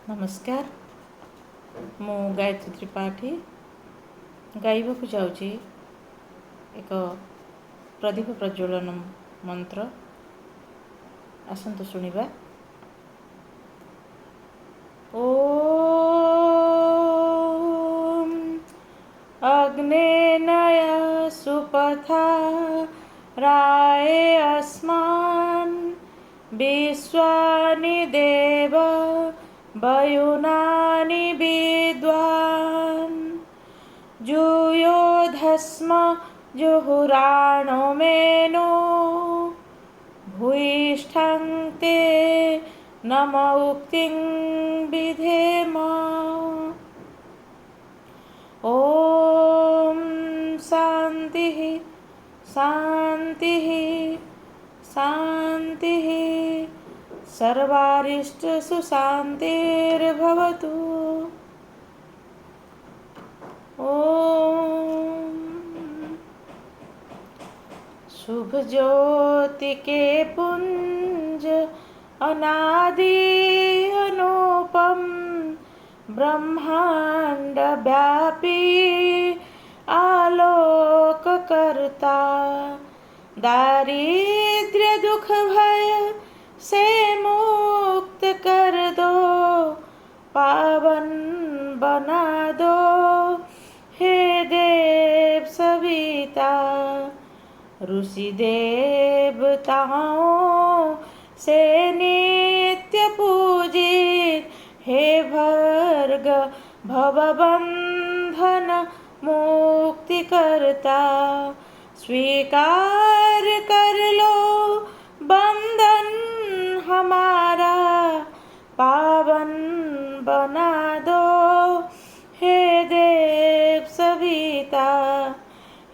नमस्कार। मु गायत्री त्रिपाठी गाइबाकू जाऊँगी एक प्रदीप प्रज्वलन मंत्र। आसंतु शुणिबा। ओम अग्नेनय सुपथा राय अस्मान् विश्वानि देव वयुनानि विद्वान् जुयोधस्म जुहुराणो मेनो भूयिष्ठं ते नम उक्तिं विधेम। ओम शांतिः शांतिः शांतिः सर्वारिष्टसु शान्तिर्भवतु। ओम शुभ ज्योति के पुंज अनादि अनुपम ब्रह्मांड व्यापी आलोक करता दारिद्र्य दुख भय से मुक्त कर दो पावन बना दो हे देव सविता। ऋषि देवताओं से नित्य पूजित हे भर्ग भवबंधन मुक्ति करता स्वीकार कर लो बंधन हमारा पावन बना दो हे देव सविता।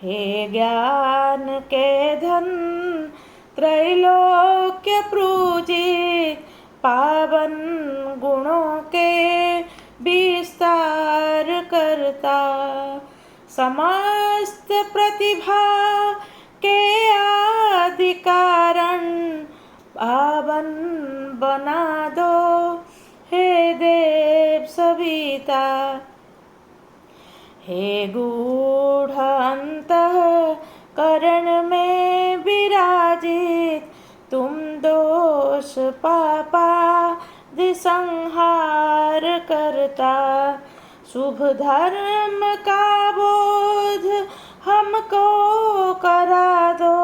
हे ज्ञान के धन त्रैलोक्य पूजित पावन गुणों के विस्तार करता समस्त प्रतिभा के आदि कारण पावन बना दो हे देव सविता। हे गूढ़ अंतःकरण में विराजित तुम दोष पापादि संहार करता शुभ धर्म का बोध हमको करा दो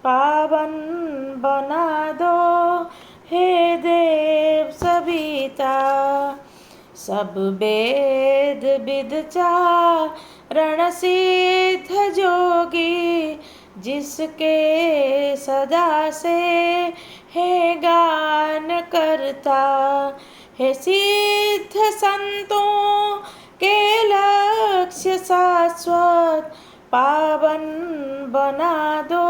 पावन बना दो हे देव सविता। सब वेद विदचारण सिद्ध जोगी जिसके सदा से है गान करता हे सिद्ध संतों के लक्ष्य शाश्वत पावन बना दो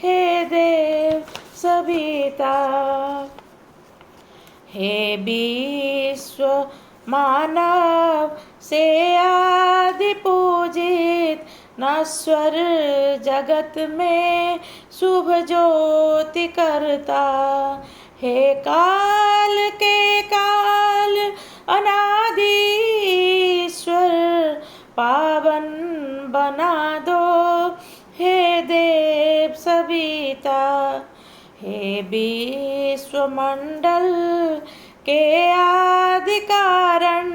हे देव सविता। हे विश्व मानव से आदि पूजित नश्वर जगत में शुभ ज्योति करता हे काल के काल अनादिश्वर पावन बना दो हे देव सविता। हे विश्वमंडल के आदि कारण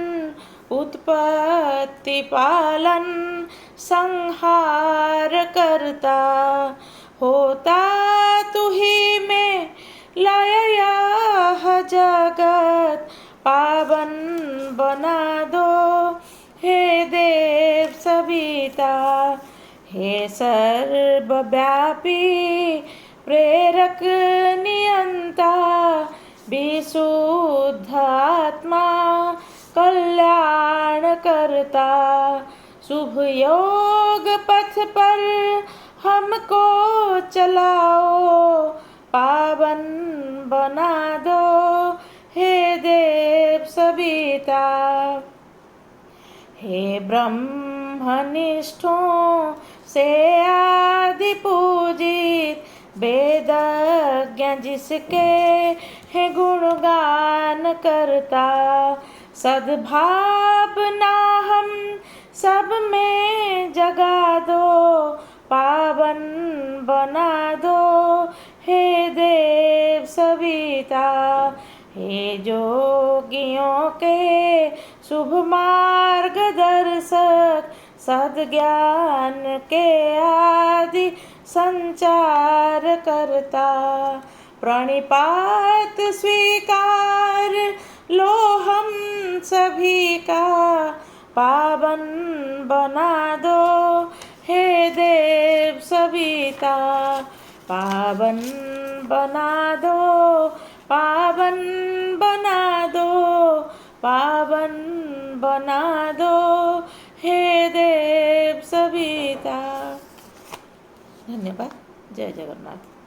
उत्पत्ति पालन संहार करता होता तू ही में लय यह जगत पावन बना दो हे देव सविता। हे सर्वव्यापी प्रेरक नियंता विशुद्ध आत्मा कल्याण करता शुभ योग पथ पर हमको चलाओ पावन बना दो हे देव सविता। हे ब्रह्मनिष्ठों से आदि पूजित वेदज्ञ जिसके है गुणगान करता। सद्भावना हम सब में जगा दो, पावन बना दो हे देव सविता। हे जोगियों के शुभ मार्गदर्शक, सद्ज्ञान के आदि संचार करता। प्रणिपात स्वीकार लो हम सभी का, पावन बना दो हे देव सविता। पावन बना दो, पावन बना दो, पावन बना दो हे देव सविता। धन्यवाद। जय जगन्नाथ।